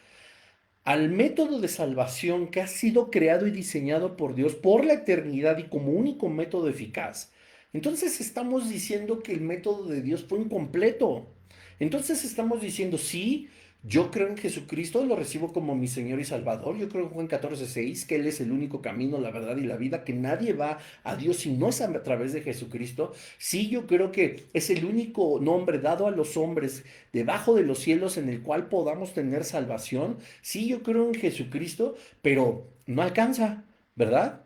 al método de salvación que ha sido creado y diseñado por Dios por la eternidad y como único método eficaz, entonces estamos diciendo que el método de Dios fue incompleto. Entonces estamos diciendo, sí, yo creo en Jesucristo, lo recibo como mi Señor y Salvador. Yo creo en Juan 14:6, que Él es el único camino, la verdad y la vida, que nadie va a Dios si no es a través de Jesucristo. Sí, yo creo que es el único nombre dado a los hombres debajo de los cielos en el cual podamos tener salvación. Sí, yo creo en Jesucristo, pero no alcanza, ¿verdad?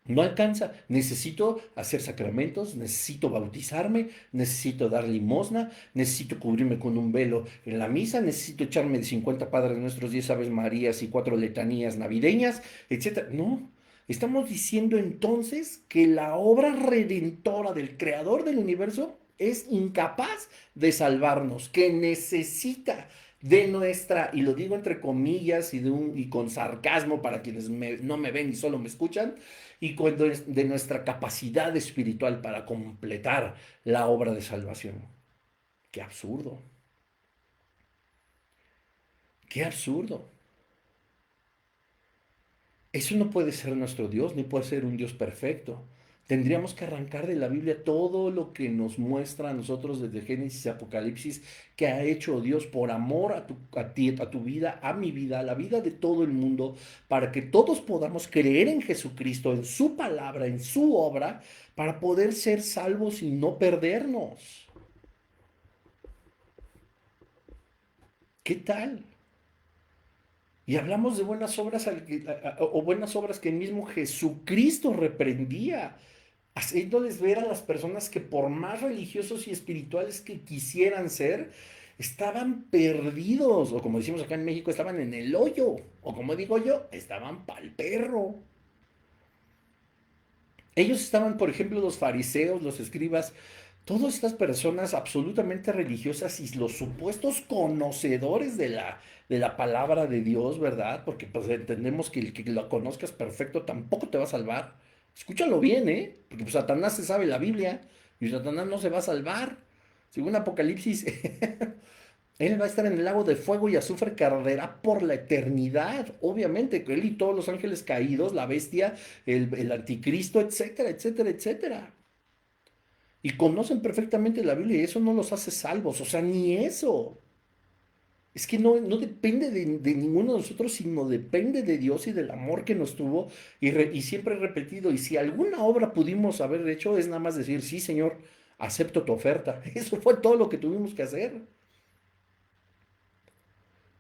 No alcanza. Necesito hacer sacramentos, necesito bautizarme, necesito dar limosna, necesito cubrirme con un velo en la misa, necesito echarme de 50 Padres Nuestros, 10 Aves Marías y 4 letanías navideñas, etcétera. No, estamos diciendo entonces que la obra redentora del creador del universo es incapaz de salvarnos, que necesita de nuestra, y lo digo entre comillas y con sarcasmo para quienes no me ven y solo me escuchan, y cuando es de nuestra capacidad espiritual para completar la obra de salvación. Qué absurdo, qué absurdo. Eso no puede ser nuestro Dios, ni puede ser un Dios perfecto. Tendríamos que arrancar de la Biblia todo lo que nos muestra a nosotros desde Génesis y Apocalipsis que ha hecho Dios por amor a ti, a tu vida, a mi vida, a la vida de todo el mundo, para que todos podamos creer en Jesucristo, en su palabra, en su obra, para poder ser salvos y no perdernos. ¿Qué tal? Y hablamos de buenas obras o buenas obras que el mismo Jesucristo reprendía, haciéndoles ver a las personas que por más religiosos y espirituales que quisieran ser, estaban perdidos, o como decimos acá en México, estaban en el hoyo, o como digo yo, estaban pa'l perro. Ellos estaban, por ejemplo, los fariseos, los escribas, todas estas personas absolutamente religiosas y los supuestos conocedores de la palabra de Dios, ¿verdad? Porque pues entendemos que el que lo conozcas perfecto tampoco te va a salvar. Escúchalo bien, ¿eh? Porque pues, Satanás se sabe la Biblia y Satanás no se va a salvar. Según Apocalipsis, él va a estar en el lago de fuego y azufre que arderá por la eternidad. Obviamente, que él y todos los ángeles caídos, la bestia, el anticristo, etcétera, etcétera, etcétera. Y conocen perfectamente la Biblia y eso no los hace salvos. O sea, ni eso. Es que no depende de ninguno de nosotros, sino depende de Dios y del amor que nos tuvo. Y siempre he repetido, y si alguna obra pudimos haber hecho, es nada más decir, sí, Señor, acepto tu oferta. Eso fue todo lo que tuvimos que hacer.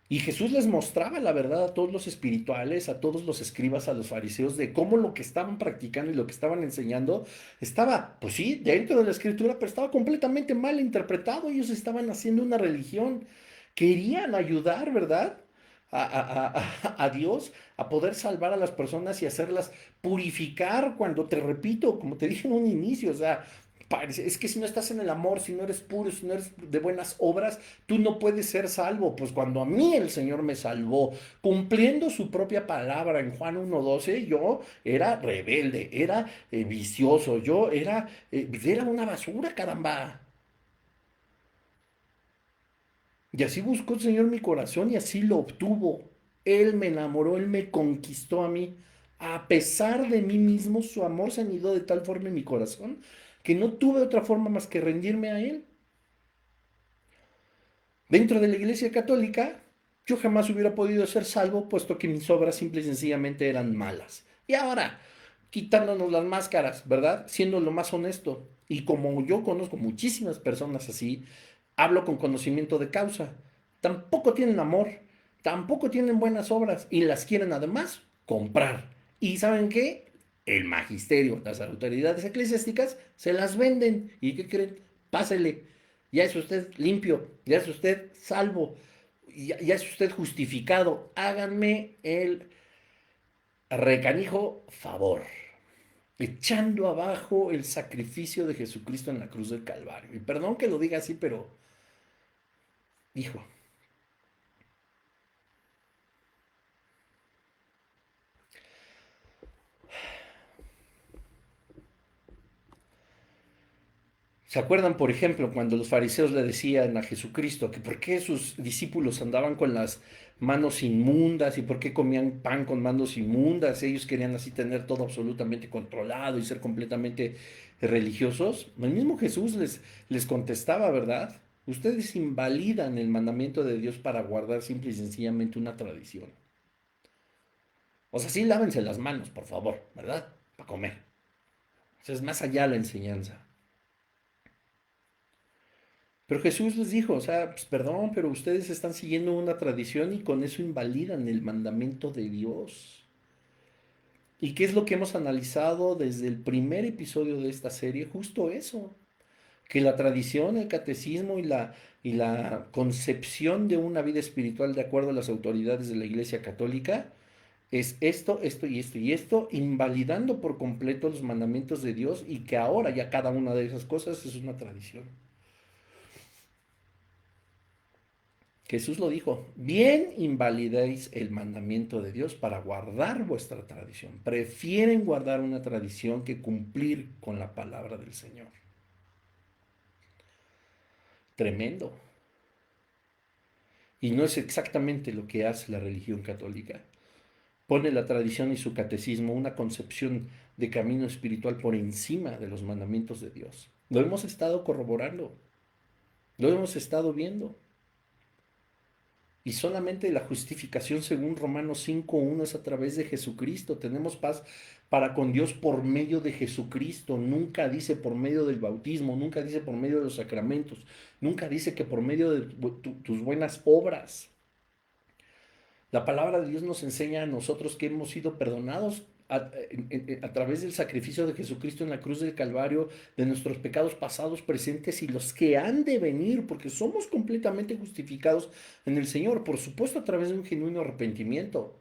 Y Jesús les mostraba la verdad a todos los espirituales, a todos los escribas, a los fariseos, de cómo lo que estaban practicando y lo que estaban enseñando estaba, pues sí, dentro de la escritura, pero estaba completamente mal interpretado. Ellos estaban haciendo una religión. Querían ayudar, ¿verdad? A Dios a poder salvar a las personas y hacerlas purificar cuando te repito, como te dije en un inicio, o sea, parece, es que si no estás en el amor, si no eres puro, si no eres de buenas obras, tú no puedes ser salvo. Pues cuando a mí el Señor me salvó, cumpliendo su propia palabra en Juan 1:12, yo era rebelde, era vicioso, yo era una basura, caramba. Y así buscó el Señor mi corazón y así lo obtuvo. Él me enamoró, Él me conquistó a mí. A pesar de mí mismo, su amor se anidó de tal forma en mi corazón que no tuve otra forma más que rendirme a Él. Dentro de la Iglesia Católica, yo jamás hubiera podido ser salvo, puesto que mis obras simple y sencillamente eran malas. Y ahora, quitándonos las máscaras, ¿verdad? Siendo lo más honesto. Y como yo conozco muchísimas personas así, hablo con conocimiento de causa. Tampoco tienen amor, tampoco tienen buenas obras y las quieren además comprar. ¿Y saben qué? El magisterio, las autoridades eclesiásticas se las venden. ¿Y qué creen? Pásele. Ya es usted limpio, ya es usted salvo, ya es usted justificado. Háganme el recanijo favor, echando abajo el sacrificio de Jesucristo en la cruz del Calvario. Y perdón que lo diga así, pero, hijo, ¿se acuerdan, por ejemplo, cuando los fariseos le decían a Jesucristo que por qué sus discípulos andaban con las manos inmundas y por qué comían pan con manos inmundas? Ellos querían así tener todo absolutamente controlado y ser completamente religiosos. El mismo Jesús les contestaba, ¿verdad? Ustedes invalidan el mandamiento de Dios para guardar simple y sencillamente una tradición. O sea, sí lávense las manos, por favor, ¿verdad? Para comer. O sea, es más allá la enseñanza. Pero Jesús les dijo, o sea, pues perdón, pero ustedes están siguiendo una tradición y con eso invalidan el mandamiento de Dios. ¿Y qué es lo que hemos analizado desde el primer episodio de esta serie? Justo eso, que la tradición, el catecismo y la concepción de una vida espiritual de acuerdo a las autoridades de la Iglesia Católica es esto, esto y esto y esto, invalidando por completo los mandamientos de Dios y que ahora ya cada una de esas cosas es una tradición. Jesús lo dijo, bien invalidáis el mandamiento de Dios para guardar vuestra tradición. Prefieren guardar una tradición que cumplir con la palabra del Señor. Tremendo. Y no es exactamente lo que hace la religión católica. Pone la tradición y su catecismo una concepción de camino espiritual por encima de los mandamientos de Dios. Lo hemos estado corroborando, lo hemos estado viendo. Y solamente la justificación según Romanos 5:1 es a través de Jesucristo. Tenemos paz para con Dios por medio de Jesucristo. Nunca dice por medio del bautismo, nunca dice por medio de los sacramentos, nunca dice que por medio de tus buenas obras. La palabra de Dios nos enseña a nosotros que hemos sido perdonados a través del sacrificio de Jesucristo en la cruz del Calvario, de nuestros pecados pasados, presentes y los que han de venir, porque somos completamente justificados en el Señor, por supuesto a través de un genuino arrepentimiento.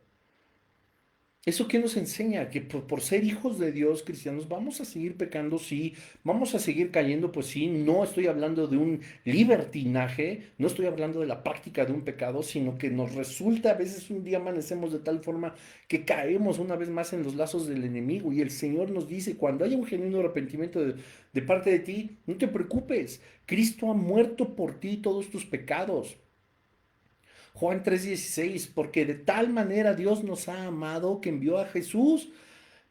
¿Eso qué nos enseña? Que por ser hijos de Dios, cristianos, vamos a seguir pecando, sí, vamos a seguir cayendo, pues sí, no estoy hablando de un libertinaje, no estoy hablando de la práctica de un pecado, sino que nos resulta, a veces un día amanecemos de tal forma que caemos una vez más en los lazos del enemigo y el Señor nos dice, cuando haya un genuino arrepentimiento de parte de ti, no te preocupes, Cristo ha muerto por ti todos tus pecados. Juan 3:16, porque de tal manera Dios nos ha amado que envió a Jesús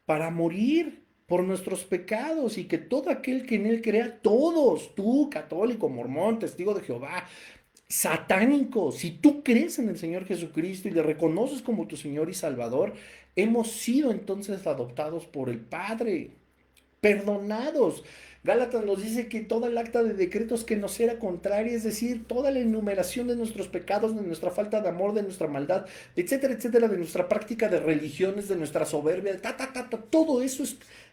para morir por nuestros pecados y que todo aquel que en él crea, todos, tú, católico, mormón, testigo de Jehová, satánico, si tú crees en el Señor Jesucristo y le reconoces como tu Señor y Salvador, hemos sido entonces adoptados por el Padre, perdonados. Gálatas nos dice que toda el acta de decretos que nos era contraria, es decir, toda la enumeración de nuestros pecados, de nuestra falta de amor, de nuestra maldad, etcétera, etcétera, de nuestra práctica de religiones, de nuestra soberbia, todo eso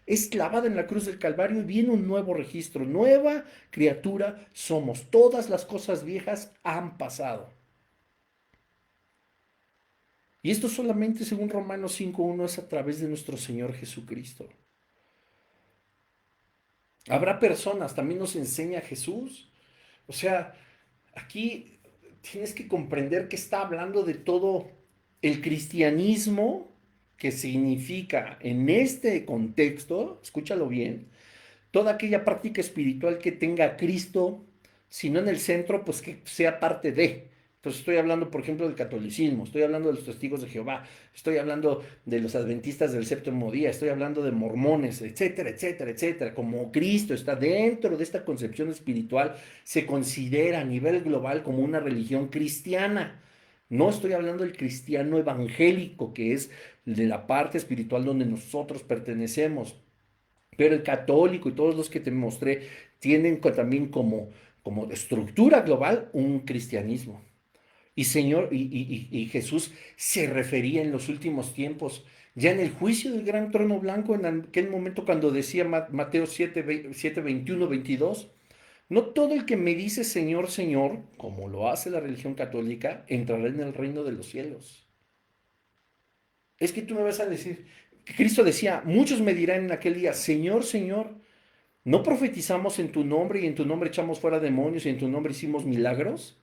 es clavado en la cruz del Calvario y viene un nuevo registro, nueva criatura somos. Todas las cosas viejas han pasado. Y esto solamente, según Romanos 5:1, es a través de nuestro Señor Jesucristo. Habrá personas, también nos enseña Jesús. O sea, aquí tienes que comprender que está hablando de todo el cristianismo, que significa en este contexto, escúchalo bien, toda aquella práctica espiritual que tenga a Cristo, si no en el centro, pues que sea parte de. Entonces estoy hablando, por ejemplo, del catolicismo, estoy hablando de los testigos de Jehová, estoy hablando de los adventistas del séptimo día, estoy hablando de mormones, etcétera, etcétera, etcétera. Como Cristo está dentro de esta concepción espiritual, se considera a nivel global como una religión cristiana. No estoy hablando del cristiano evangélico, que es de la parte espiritual donde nosotros pertenecemos. Pero el católico y todos los que te mostré tienen también como estructura global un cristianismo. Y Señor, y Jesús se refería en los últimos tiempos, ya en el juicio del gran trono blanco, en aquel momento cuando decía Mateo 7, 21, 22, no todo el que me dice Señor, Señor, como lo hace la religión católica, entrará en el reino de los cielos. Es que tú me vas a decir, Cristo decía, muchos me dirán en aquel día, Señor, Señor, ¿no profetizamos en tu nombre y en tu nombre echamos fuera demonios y en tu nombre hicimos milagros?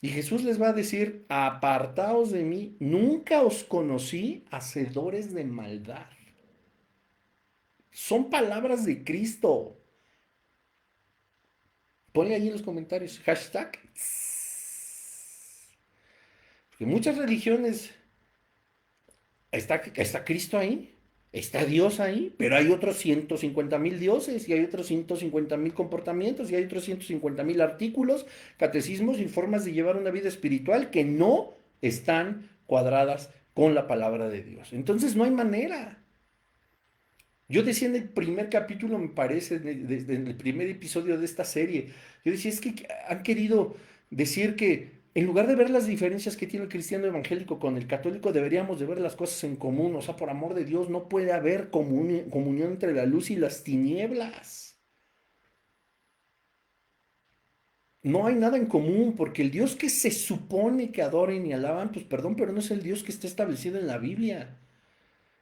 Y Jesús les va a decir, apartaos de mí, nunca os conocí, hacedores de maldad. Son palabras de Cristo. Ponle ahí en los comentarios, hashtag. Porque muchas religiones, está Cristo ahí, está Dios ahí, pero hay otros 150,000 dioses y hay otros 150,000 comportamientos y hay otros 150,000 artículos, catecismos y formas de llevar una vida espiritual que no están cuadradas con la palabra de Dios. Entonces no hay manera. Yo decía en el primer capítulo, me parece, desde el primer episodio de esta serie, yo decía, es que han querido decir que en lugar de ver las diferencias que tiene el cristiano evangélico con el católico, deberíamos de ver las cosas en común. O sea, por amor de Dios, no puede haber comunión entre la luz y las tinieblas. No hay nada en común, porque el Dios que se supone que adoren y alaban, pues perdón, pero no es el Dios que está establecido en la Biblia.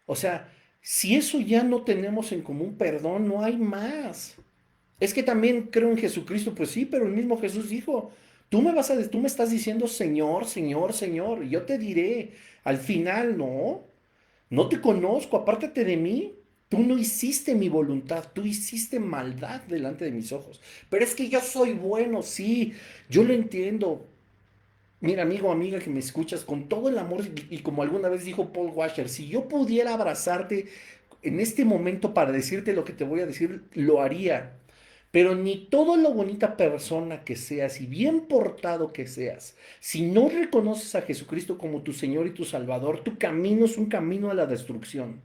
O sea, si eso ya no tenemos en común, perdón, no hay más. Es que también creo en Jesucristo, pues sí, pero el mismo Jesús dijo, tú me estás diciendo Señor, Señor, Señor, y yo te diré, al final, no, no te conozco, apártate de mí. Tú no hiciste mi voluntad, tú hiciste maldad delante de mis ojos. Pero es que yo soy bueno, sí, yo lo entiendo. Mira, amigo, amiga que me escuchas, con todo el amor y como alguna vez dijo Paul Washer, si yo pudiera abrazarte en este momento para decirte lo que te voy a decir, lo haría. Pero ni todo lo bonita persona que seas y bien portado que seas, si no reconoces a Jesucristo como tu Señor y tu Salvador, tu camino es un camino a la destrucción.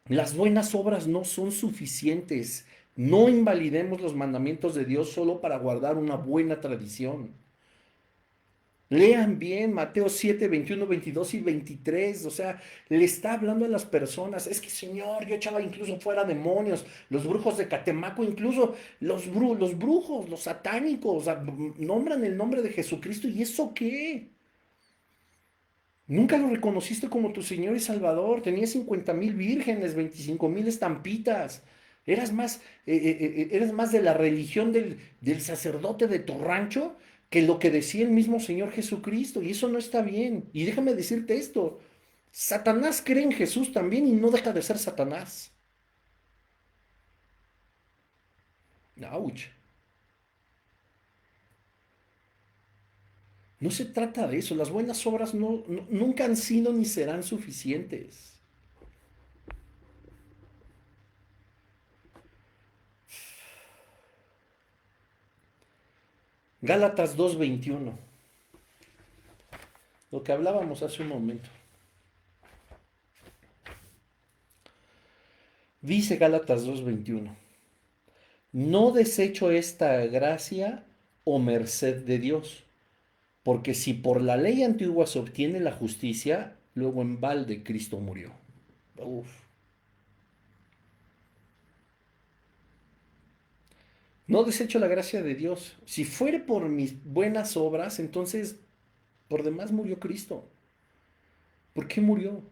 Las buenas obras no son suficientes. No invalidemos los mandamientos de Dios solo para guardar una buena tradición. Lean bien Mateo 7, 21, 22 y 23. O sea, le está hablando a las personas. Es que, Señor, yo echaba incluso fuera demonios, los brujos de Catemaco, incluso los brujos, los satánicos, o sea, nombran el nombre de Jesucristo. ¿Y eso qué? Nunca lo reconociste como tu Señor y Salvador. Tenías 50,000 vírgenes, 25,000 estampitas. Eras más de la religión del sacerdote de tu rancho que lo que decía el mismo Señor Jesucristo. Y eso no está bien. Y déjame decirte esto. Satanás cree en Jesús también y no deja de ser Satanás. Ouch. No se trata de eso. Las buenas obras nunca han sido ni serán suficientes. Gálatas 2:21. Lo que hablábamos hace un momento. Dice Gálatas 2:21, no desecho esta gracia o merced de Dios, porque si por la ley antigua se obtiene la justicia, luego en balde Cristo murió. Uf. No desecho la gracia de Dios. Si fuere por mis buenas obras, entonces por demás murió Cristo. ¿Por qué murió?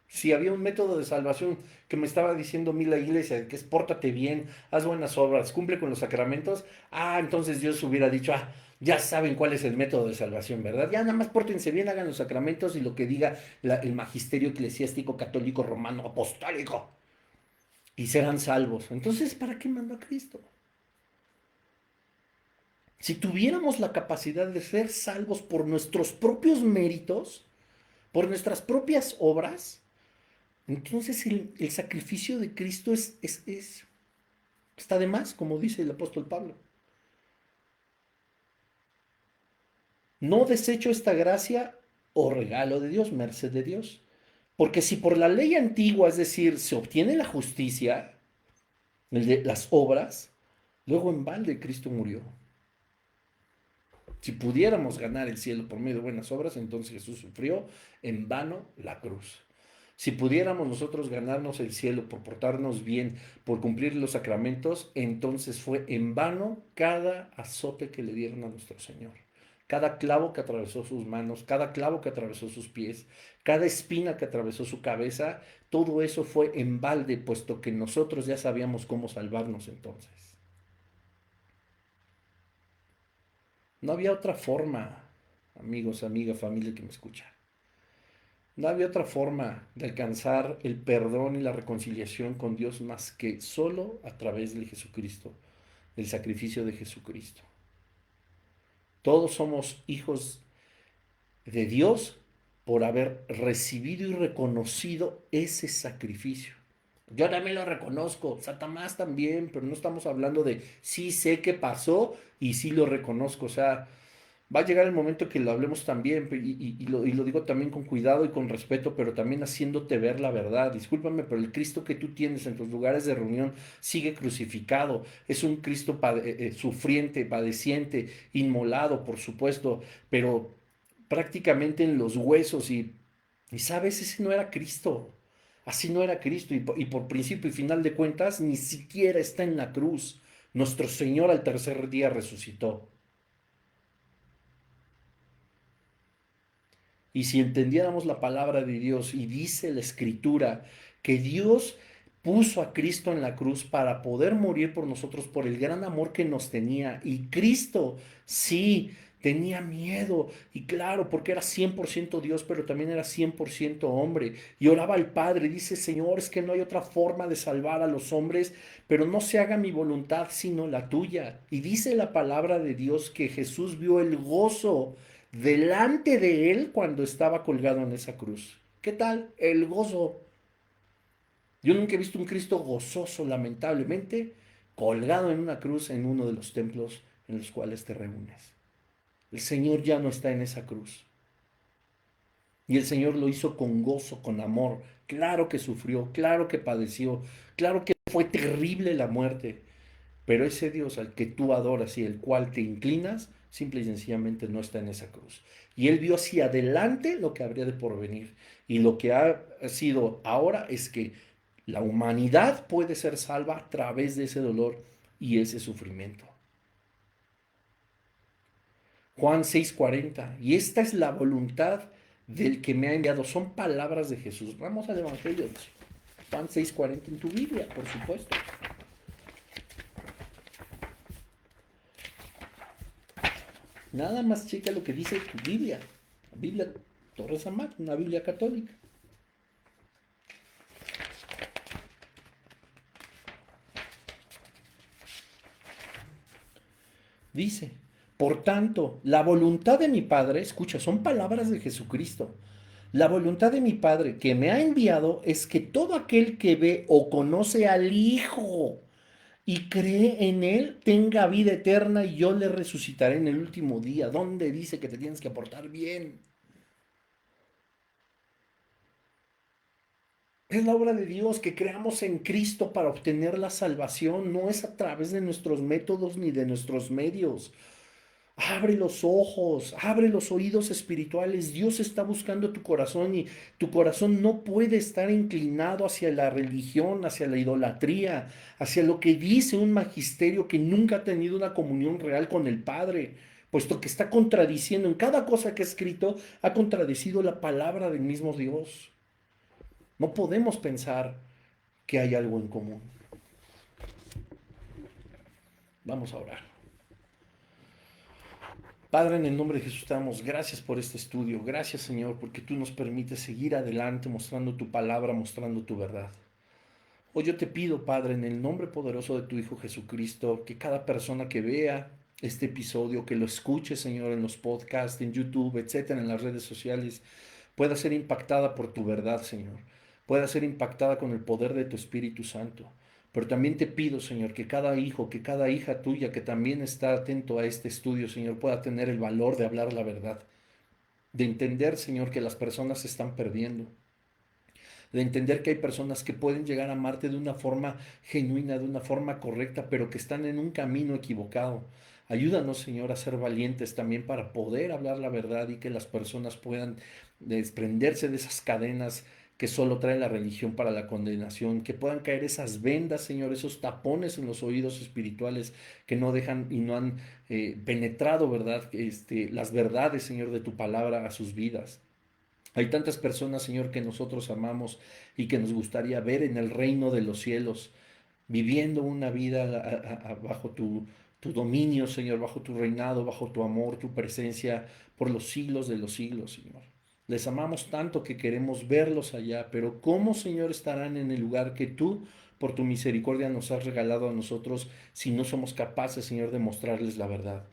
Si había un método de salvación que me estaba diciendo a mí la iglesia, que es pórtate bien, haz buenas obras, cumple con los sacramentos, entonces Dios hubiera dicho, ya saben cuál es el método de salvación, ¿verdad? Ya nada más pórtense bien, hagan los sacramentos y lo que diga el magisterio eclesiástico católico romano apostólico y serán salvos. Entonces, ¿para qué mandó a Cristo? Si tuviéramos la capacidad de ser salvos por nuestros propios méritos, por nuestras propias obras, entonces el sacrificio de Cristo está de más, como dice el apóstol Pablo. No desecho esta gracia o regalo de Dios, merced de Dios. Porque si por la ley antigua, es decir, se obtiene la justicia, las obras, luego en balde Cristo murió. Si pudiéramos ganar el cielo por medio de buenas obras, entonces Jesús sufrió en vano la cruz. Si pudiéramos nosotros ganarnos el cielo por portarnos bien, por cumplir los sacramentos, entonces fue en vano cada azote que le dieron a nuestro Señor. Cada clavo que atravesó sus manos, cada clavo que atravesó sus pies, cada espina que atravesó su cabeza, todo eso fue en balde, puesto que nosotros ya sabíamos cómo salvarnos entonces. No había otra forma, amigos, amigas, familia que me escucha. No había otra forma de alcanzar el perdón y la reconciliación con Dios más que solo a través de Jesucristo, del sacrificio de Jesucristo. Todos somos hijos de Dios por haber recibido y reconocido ese sacrificio. Yo también lo reconozco, Satanás también, pero no estamos hablando de sí sé qué pasó y sí lo reconozco. O sea, va a llegar el momento que lo hablemos también, y lo digo también con cuidado y con respeto, pero también haciéndote ver la verdad. Discúlpame, pero el Cristo que tú tienes en tus lugares de reunión sigue crucificado. Es un Cristo sufriente, padeciente, inmolado, por supuesto, pero prácticamente en los huesos y sabes, ese no era Cristo. Así no era Cristo y por principio y final de cuentas ni siquiera está en la cruz. Nuestro Señor al tercer día resucitó. Y si entendiéramos la palabra de Dios y dice la Escritura que Dios puso a Cristo en la cruz para poder morir por nosotros por el gran amor que nos tenía. Y Cristo, sí, tenía miedo. Y claro, porque era 100% Dios, pero también era 100% hombre. Y oraba al Padre, dice, Señor, es que no hay otra forma de salvar a los hombres, pero no se haga mi voluntad sino la tuya. Y dice la palabra de Dios que Jesús vio el gozo delante de él cuando estaba colgado en esa cruz. ¿Qué tal? El gozo. Yo nunca he visto un Cristo gozoso, lamentablemente, colgado en una cruz en uno de los templos en los cuales te reúnes. El Señor ya no está en esa cruz. Y el Señor lo hizo con gozo, con amor. Claro que sufrió, claro que padeció, claro que fue terrible la muerte. Pero ese Dios al que tú adoras y el cual te inclinas, simple y sencillamente no está en esa cruz. Y él vio hacia adelante lo que habría de porvenir. Y lo que ha sido ahora es que la humanidad puede ser salva a través de ese dolor y ese sufrimiento. Juan 6:40. Y esta es la voluntad del que me ha enviado. Son palabras de Jesús. Vamos al Evangelio. Juan 6:40 en tu Biblia, por supuesto. Nada más checa lo que dice tu Biblia. La Biblia Torres Amat, una Biblia católica. Dice, por tanto, la voluntad de mi Padre, escucha, son palabras de Jesucristo. La voluntad de mi Padre que me ha enviado es que todo aquel que ve o conoce al Hijo y cree en Él tenga vida eterna y yo le resucitaré en el último día. ¿Dónde dice que te tienes que portar bien? Es la obra de Dios que creamos en Cristo para obtener la salvación. No es a través de nuestros métodos ni de nuestros medios. Abre los ojos, abre los oídos espirituales. Dios está buscando tu corazón y tu corazón no puede estar inclinado hacia la religión, hacia la idolatría, hacia lo que dice un magisterio que nunca ha tenido una comunión real con el Padre, puesto que está contradiciendo en cada cosa que ha escrito, ha contradecido la palabra del mismo Dios. No podemos pensar que hay algo en común. Vamos a orar. Padre, en el nombre de Jesús te damos gracias por este estudio. Gracias, Señor, porque tú nos permites seguir adelante mostrando tu palabra, mostrando tu verdad. Hoy yo te pido, Padre, en el nombre poderoso de tu Hijo Jesucristo, que cada persona que vea este episodio, que lo escuche, Señor, en los podcasts, en YouTube, etcétera, en las redes sociales, pueda ser impactada por tu verdad, Señor. Pueda ser impactada con el poder de tu Espíritu Santo. Pero también te pido, Señor, que cada hijo, que cada hija tuya que también está atento a este estudio, Señor, pueda tener el valor de hablar la verdad, de entender, Señor, que las personas se están perdiendo, de entender que hay personas que pueden llegar a amarte de una forma genuina, de una forma correcta, pero que están en un camino equivocado. Ayúdanos, Señor, a ser valientes también para poder hablar la verdad y que las personas puedan desprenderse de esas cadenas que solo trae la religión para la condenación, que puedan caer esas vendas, Señor, esos tapones en los oídos espirituales que no dejan y no han penetrado, ¿verdad? Las verdades, Señor, de tu palabra a sus vidas. Hay tantas personas, Señor, que nosotros amamos y que nos gustaría ver en el reino de los cielos, viviendo una vida bajo tu dominio, Señor, bajo tu reinado, bajo tu amor, tu presencia, por los siglos de los siglos, Señor. Les amamos tanto que queremos verlos allá, pero ¿cómo, Señor, estarán en el lugar que tú, por tu misericordia, nos has regalado a nosotros si no somos capaces, Señor, de mostrarles la verdad?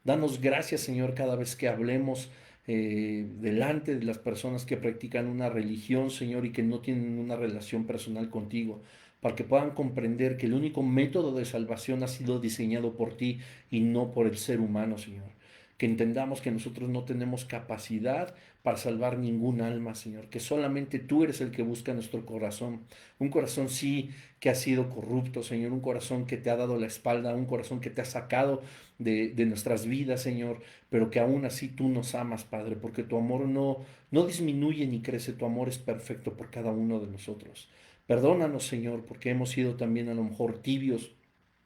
Danos gracias, Señor, cada vez que hablemos delante de las personas que practican una religión, Señor, y que no tienen una relación personal contigo, para que puedan comprender que el único método de salvación ha sido diseñado por ti y no por el ser humano, Señor. Que entendamos que nosotros no tenemos capacidad para salvar ningún alma, Señor, que solamente tú eres el que busca nuestro corazón. Un corazón sí que ha sido corrupto, Señor, un corazón que te ha dado la espalda, un corazón que te ha sacado de nuestras vidas, Señor, pero que aún así tú nos amas, Padre, porque tu amor no disminuye ni crece, tu amor es perfecto por cada uno de nosotros. Perdónanos, Señor, porque hemos sido también a lo mejor tibios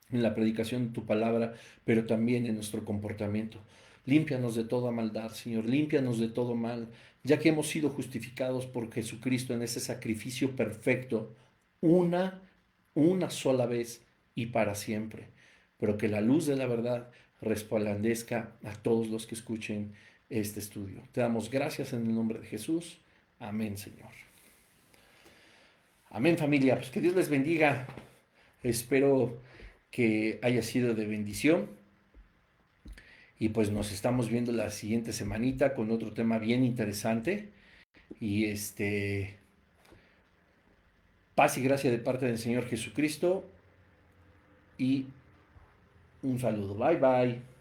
en la predicación de tu palabra, pero también en nuestro comportamiento. Límpianos de toda maldad, Señor, límpianos de todo mal, ya que hemos sido justificados por Jesucristo en ese sacrificio perfecto, una, una sola vez y para siempre. Pero que la luz de la verdad resplandezca a todos los que escuchen este estudio. Te damos gracias en el nombre de Jesús. Amén, Señor. Amén, familia. Pues que Dios les bendiga. Espero que haya sido de bendición. Y pues nos estamos viendo la siguiente semanita con otro tema bien interesante. Y paz y gracia de parte del Señor Jesucristo. Y un saludo. Bye bye.